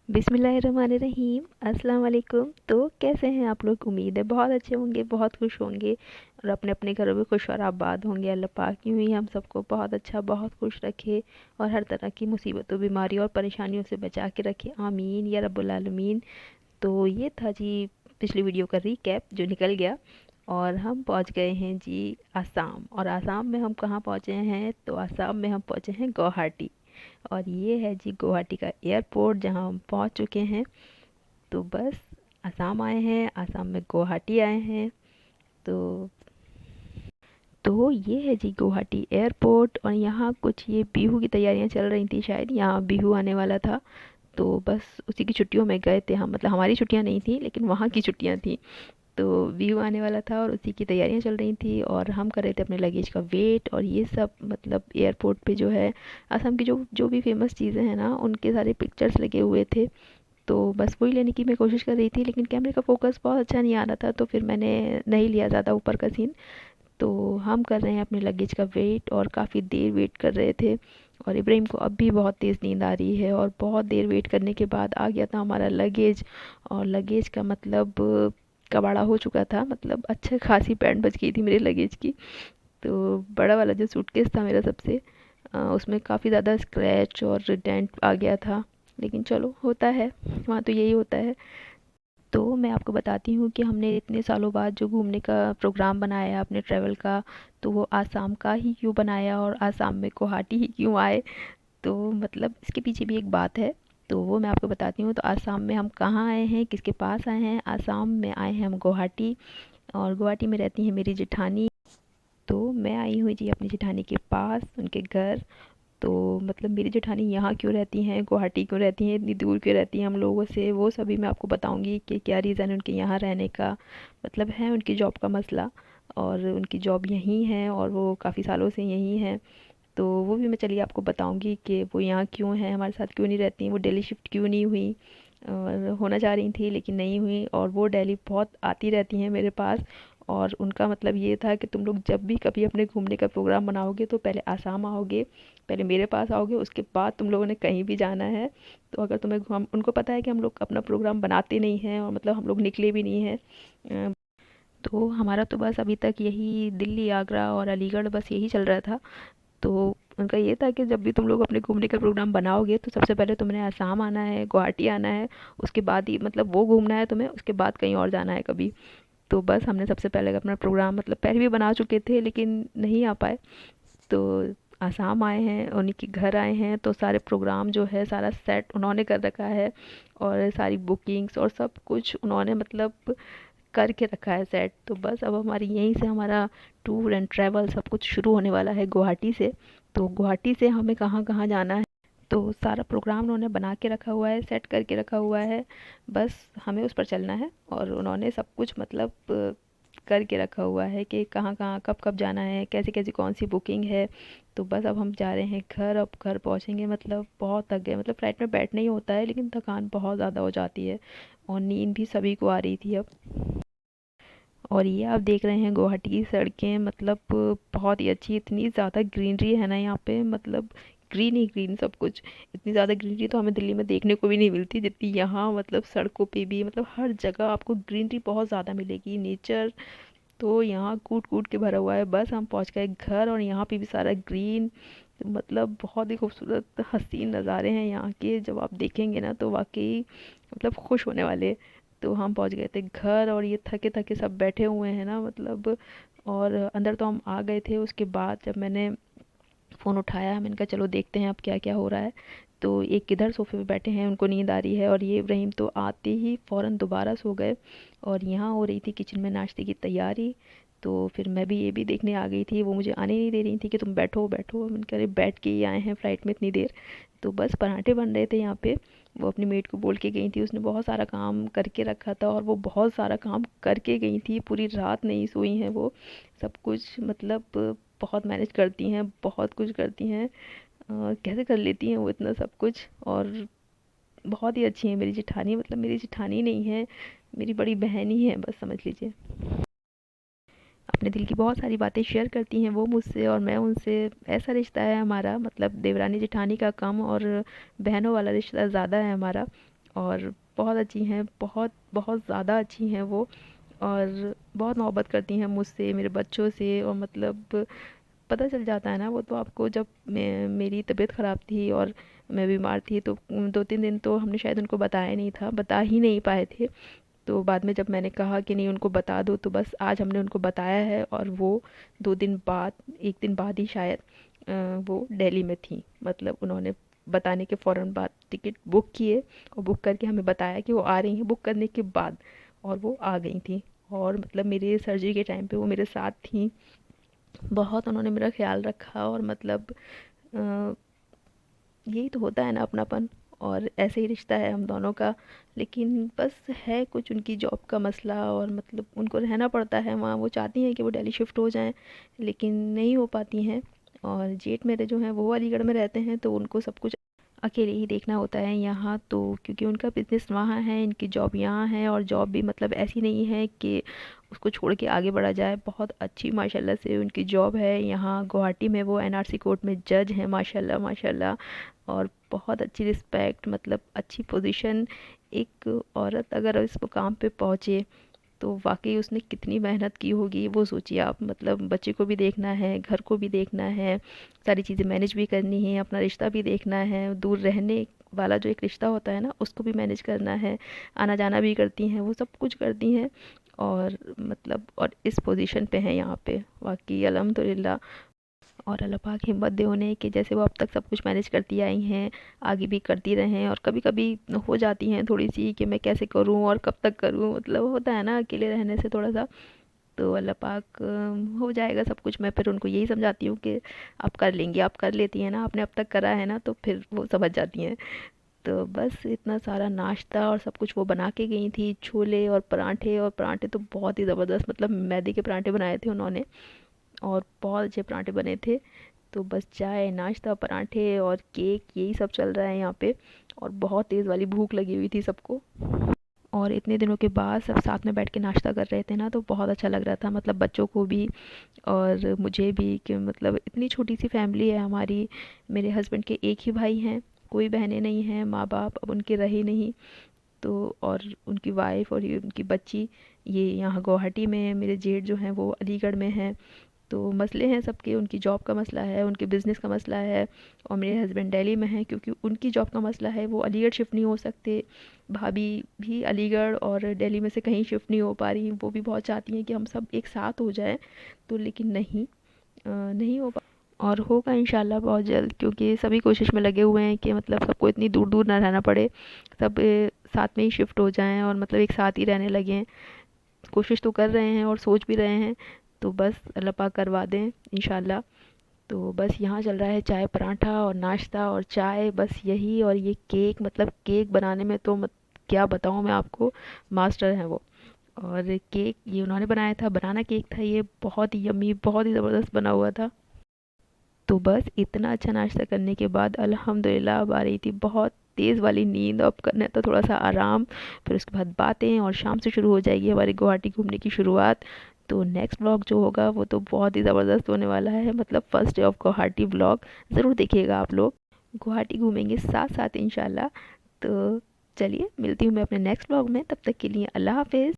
बिस्मिल्लाहिर्रहमानिर्रहीम। अस्सलाम वालेकुम। तो कैसे हैं आप लोग? उम्मीद है बहुत अच्छे होंगे, बहुत खुश होंगे और अपने अपने घरों में खुश और आबाद होंगे। अल्लाह पाक यूँ ही हम सबको बहुत अच्छा, बहुत खुश रखे और हर तरह की मुसीबतों, बीमारी और परेशानियों से बचा के रखे। आमीन या रब्बुल आलमीन। तो ये था जी पिछली वीडियो का रीकैप जो निकल गया। और हम पहुंच गए हैं जी आसाम। और आसाम में हम कहाँ पहुंचे हैं? तो आसाम में हम पहुंचे हैं गुवाहाटी। और ये है जी गुवाहाटी का एयरपोर्ट जहां हम पहुंच चुके हैं। तो बस आसाम आए हैं, आसाम में गुवाहाटी आए हैं। तो ये है जी गुवाहाटी एयरपोर्ट। और यहाँ कुछ ये बिहू की तैयारियां चल रही थी, शायद यहाँ बिहू आने वाला था। तो बस उसी की छुट्टियों में गए थे हम, मतलब हमारी छुट्टियां नहीं थी लेकिन वहाँ की छुट्टियां थी। तो व्यू आने वाला था और उसी की तैयारियां चल रही थी और हम कर रहे थे अपने लगेज का वेट। और ये सब मतलब एयरपोर्ट पे जो है असम की जो जो भी फेमस चीज़ें हैं ना, उनके सारे पिक्चर्स लगे हुए थे। तो बस वही लेने की मैं कोशिश कर रही थी, लेकिन कैमरे का फोकस बहुत अच्छा नहीं आ रहा था, तो फिर मैंने नहीं लिया ज़्यादा ऊपर का सीन। तो हम कर रहे हैं अपने लगेज का वेट और काफ़ी देर वेट कर रहे थे। और इब्राहिम को अब भी बहुत तेज़ नींद आ रही है और बहुत देर वेट करने के बाद आ गया था हमारा लगेज। और लगेज का मतलब कबाड़ा हो चुका था, मतलब अच्छा खासी बैंड बज गई थी मेरे लगेज की। तो बड़ा वाला जो सूटकेस था मेरा सबसे, उसमें काफ़ी ज़्यादा स्क्रैच और डेंट आ गया था। लेकिन चलो होता है, वहाँ तो यही होता है। तो मैं आपको बताती हूँ कि हमने इतने सालों बाद जो घूमने का प्रोग्राम बनाया अपने ट्रैवल का, तो वो आसाम का ही क्यों बनाया और आसाम में गुवाहाटी ही क्यों आए। तो मतलब इसके पीछे भी एक बात है, तो वो मैं आपको बताती हूँ। तो आसाम में हम कहाँ आए हैं, किसके पास आए हैं? आसाम में आए हैं हम गुवाहाटी। और गुवाहाटी में रहती है मेरी जेठानी। तो मैं आई हुई जी अपनी जेठानी के पास, उनके घर। तो मतलब मेरी जेठानी यहाँ क्यों रहती हैं, गुवाहाटी क्यों रहती हैं, इतनी दूर क्यों रहती हैं हम लोगों से, वो सभी मैं आपको बताऊंगी कि क्या रीज़न है उनके यहाँ रहने का। मतलब है उनकी जॉब का मसला, और उनकी जॉब यहीं है और वो काफ़ी सालों से यहीं हैं। तो वो भी मैं चलिए आपको बताऊंगी कि वो यहाँ क्यों हैं, हमारे साथ क्यों नहीं रहती, वो दिल्ली शिफ्ट क्यों नहीं हुई। और होना चाह रही थी लेकिन नहीं हुई, और वो दिल्ली बहुत आती रहती हैं मेरे पास। और उनका मतलब ये था कि तुम लोग जब भी कभी अपने घूमने का प्रोग्राम बनाओगे तो पहले आसाम आओगे, पहले मेरे पास आओगे, उसके बाद तुम लोगों ने कहीं भी जाना है। तो अगर तुम्हें हम उनको पता है कि हम लोग अपना प्रोग्राम बनाते नहीं हैं और मतलब हम लोग निकले भी नहीं हैं। अ, तो हमारा तो बस अभी तक यही दिल्ली, आगरा और अलीगढ़ बस यही चल रहा था। तो उनका ये था कि जब भी तुम लोग अपने घूमने का प्रोग्राम बनाओगे तो सबसे पहले तुमने आसाम आना है, गुवाहाटी आना है। उसके बाद ही मतलब वो घूमना है तुम्हें, उसके बाद कहीं और जाना है कभी। तो बस हमने सबसे पहले अपना प्रोग्राम मतलब पहले भी बना चुके थे लेकिन नहीं आ पाए। तो आसाम आए हैं, उन्हीं के घर आए हैं, तो सारे प्रोग्राम जो है सारा सेट उन्होंने कर रखा है। और सारी बुकिंग्स और सब कुछ उन्होंने मतलब करके रखा है सेट। तो बस अब हमारी यहीं से हमारा टूर एंड ट्रैवल सब कुछ शुरू होने वाला है गुवाहाटी से। तो गुवाहाटी से हमें कहाँ कहाँ जाना है, तो सारा प्रोग्राम उन्होंने बना के रखा हुआ है, सेट करके रखा हुआ है। बस हमें उस पर चलना है और उन्होंने सब कुछ मतलब करके रखा हुआ है कि कहाँ कहाँ कब कब जाना है, कैसे कैसे कौन सी बुकिंग है। तो बस अब हम जा रहे हैं घर, अब घर पहुँचेंगे। मतलब बहुत थक गए, मतलब फ़्लाइट में बैठना ही होता है लेकिन थकान बहुत ज़्यादा हो जाती है और नींद भी सभी को आ रही थी अब। और ये आप देख रहे हैं गुवाहाटी की सड़कें, मतलब बहुत ही अच्छी, इतनी ज़्यादा ग्रीनरी है ना यहाँ पे, मतलब ग्रीन ही ग्रीन सब कुछ। इतनी ज़्यादा ग्रीनरी तो हमें दिल्ली में देखने को भी नहीं मिलती जितनी यहाँ, मतलब सड़कों पे भी, मतलब हर जगह आपको ग्रीनरी बहुत ज़्यादा मिलेगी। नेचर तो यहाँ कूट कूट के भरा हुआ है। बस हम पहुँच गए घर और यहाँ पे भी सारा ग्रीन, मतलब बहुत ही खूबसूरत हसीन नज़ारे हैं यहाँ के। जब आप देखेंगे ना तो वाकई मतलब खुश होने वाले। तो हम पहुँच गए थे घर और ये थके थके सब बैठे हुए हैं ना, मतलब। और अंदर तो हम आ गए थे, उसके बाद जब मैंने फ़ोन उठाया मैंने कहा चलो देखते हैं अब क्या क्या हो रहा है। तो एक किधर सोफे पे बैठे हैं, उनको नींद आ रही है, और ये इब्राहिम तो आते ही फ़ौरन दोबारा सो गए। और यहाँ हो रही थी किचन में नाश्ते की तैयारी। तो फिर मैं भी ये भी देखने आ गई थी, वो मुझे आने नहीं दे रही थी कि तुम बैठो बैठो। मैंने कहा अरे बैठ के ही आए हैं फ़्लाइट में इतनी देर। तो बस पराठे बन रहे थे यहाँ पे। वो अपनी मेड को बोल के गई थी, उसने बहुत सारा काम करके रखा था और वो बहुत सारा काम करके गई थी, पूरी रात नहीं सोई हैं वो। सब कुछ मतलब बहुत मैनेज करती हैं, बहुत कुछ करती हैं। कैसे कर लेती हैं वो इतना सब कुछ। और बहुत ही अच्छी है मेरी जेठानी, मतलब मेरी जेठानी नहीं है, मेरी बड़ी बहन ही है, बस समझ लीजिए। अपने दिल की बहुत सारी बातें शेयर करती हैं वो मुझसे और मैं उनसे। ऐसा रिश्ता है हमारा, मतलब देवरानी जेठानी का कम और बहनों वाला रिश्ता ज़्यादा है हमारा। और बहुत अच्छी हैं, बहुत बहुत ज़्यादा अच्छी हैं वो। और बहुत मोहब्बत करती हैं मुझसे, मेरे बच्चों से। और मतलब पता चल जाता है ना वो तो आपको, जब मेरी तबीयत ख़राब थी और मैं बीमार थी तो 2-3 दिन तो हमने शायद उनको बताया नहीं था, बता ही नहीं पाए थे। तो बाद में जब मैंने कहा कि नहीं उनको बता दो, तो बस आज हमने उनको बताया है। और वो 2 दिन बाद, 1 दिन बाद ही शायद वो दिल्ली में थी। मतलब उन्होंने बताने के फ़ौरन बाद टिकट बुक किए और बुक करके हमें बताया कि वो आ रही हैं, बुक करने के बाद। और वो आ गई थी। और मतलब मेरे सर्जरी के टाइम पे वो मेरे साथ थी। बहुत उन्होंने मेरा ख़्याल रखा। और मतलब अ, यही तो होता है ना अपनापन। और ऐसे ही रिश्ता है हम दोनों का। लेकिन बस है कुछ उनकी जॉब का मसला, और मतलब उनको रहना पड़ता है वहाँ। वो चाहती हैं कि वो दिल्ली शिफ्ट हो जाएं, लेकिन नहीं हो पाती हैं। और जेठ मेरे जो हैं वो अलीगढ़ में रहते हैं, तो उनको सब कुछ अकेले ही देखना होता है यहाँ तो, क्योंकि उनका बिज़नेस वहाँ है, इनकी जॉब यहाँ है। और जॉब भी मतलब ऐसी नहीं है कि उसको छोड़ के आगे बढ़ा जाए। बहुत अच्छी माशाल्लाह से उनकी जॉब है यहाँ गुवाहाटी में। वो एनआरसी कोर्ट में जज हैं, माशाल्लाह माशाल्लाह। और बहुत अच्छी रिस्पेक्ट, मतलब अच्छी पोजीशन। एक औरत अगर इस मुकाम पे पहुँचे तो वाक़ई उसने कितनी मेहनत की होगी वो सोचिए आप। मतलब बच्चे को भी देखना है, घर को भी देखना है, सारी चीज़ें मैनेज भी करनी है, अपना रिश्ता भी देखना है, दूर रहने वाला जो एक रिश्ता होता है ना उसको भी मैनेज करना है, आना जाना भी करती हैं, वो सब कुछ करती हैं। और मतलब और इस पोजीशन पे हैं यहाँ पे, वाक़ई अल्हम्दुलिल्लाह। और अल्लाह पाक हिम्मत दे उन्हें कि जैसे वो अब तक सब कुछ मैनेज करती आई हैं, आगे भी करती रहें। और कभी कभी हो जाती हैं थोड़ी सी कि मैं कैसे करूं और कब तक करूं, मतलब होता है ना अकेले रहने से थोड़ा सा। तो अल्लाह पाक हो जाएगा सब कुछ। मैं फिर उनको यही समझाती हूँ कि आप कर लेंगी, आप कर लेती हैं ना, आपने अब तक करा है ना, तो फिर वो समझ जाती हैं। तो बस इतना सारा नाश्ता और सब कुछ वो बना के गई थी, छोले और पराठे। और पराठे तो बहुत ही ज़बरदस्त, मतलब मैदे के पराठे बनाए थे उन्होंने, और बहुत अच्छे पराठे बने थे। तो बस चाय, नाश्ता, पराठे और केक, यही सब चल रहा है यहाँ पे। और बहुत तेज़ वाली भूख लगी हुई थी सबको। और इतने दिनों के बाद सब साथ में बैठ के नाश्ता कर रहे थे ना, तो बहुत अच्छा लग रहा था, मतलब बच्चों को भी और मुझे भी। कि मतलब इतनी छोटी सी फैमिली है हमारी। मेरे हस्बैंड के एक ही भाई हैं, कोई बहनें नहीं हैं, माँ बाप अब उनके रहे नहीं। तो और उनकी वाइफ और ये उनकी बच्ची ये यहाँ गुवाहाटी में है। मेरे जेठ जो हैं वो अलीगढ़ में हैं। तो मसले हैं सबके, उनकी जॉब का मसला है, उनके बिज़नेस का मसला है। और मेरे हस्बैंड दिल्ली में हैं, क्योंकि उनकी जॉब का मसला है, वो अलीगढ़ शिफ्ट नहीं हो सकते। भाभी भी अलीगढ़ और दिल्ली में से कहीं शिफ्ट नहीं हो पा रही। वो भी बहुत चाहती हैं कि हम सब एक साथ हो जाएं, तो लेकिन नहीं, नहीं हो पा। और होगा इंशाल्लाह बहुत जल्द, क्योंकि सभी कोशिश में लगे हुए हैं कि मतलब सबको इतनी दूर दूर ना रहना पड़े, सब साथ में ही शिफ्ट हो जाएं और मतलब एक साथ ही रहने लगें। कोशिश तो कर रहे हैं और सोच भी रहे हैं। तो बस अल्लाह पाक करवा दें इंशाल्लाह। तो बस यहाँ चल रहा है चाय पराठा और नाश्ता और चाय, बस यही। और ये केक, मतलब केक बनाने में तो क्या बताऊँ मैं आपको, मास्टर हैं वो। और केक ये उन्होंने बनाया था, बनाना केक था ये, बहुत ही यम्मी, बहुत ही ज़बरदस्त बना हुआ था। तो बस इतना अच्छा नाश्ता करने के बाद अल्हम्दुलिल्लाह अब आ रही थी बहुत तेज़ वाली नींद। अब करना था थोड़ा सा आराम, फिर उसके बाद बातें, और शाम से शुरू हो जाएगी हमारी गुवाहाटी घूमने की शुरुआत। तो नेक्स्ट व्लॉग जो होगा वो तो बहुत ही ज़बरदस्त होने वाला है, मतलब first day of Guwahati vlog ज़रूर देखिएगा आप लोग। गुवाहाटी घूमेंगे साथ साथ इंशाल्लाह। तो चलिए मिलती हूँ मैं अपने नेक्स्ट व्लॉग में, तब तक के लिए अल्लाह हाफिज़।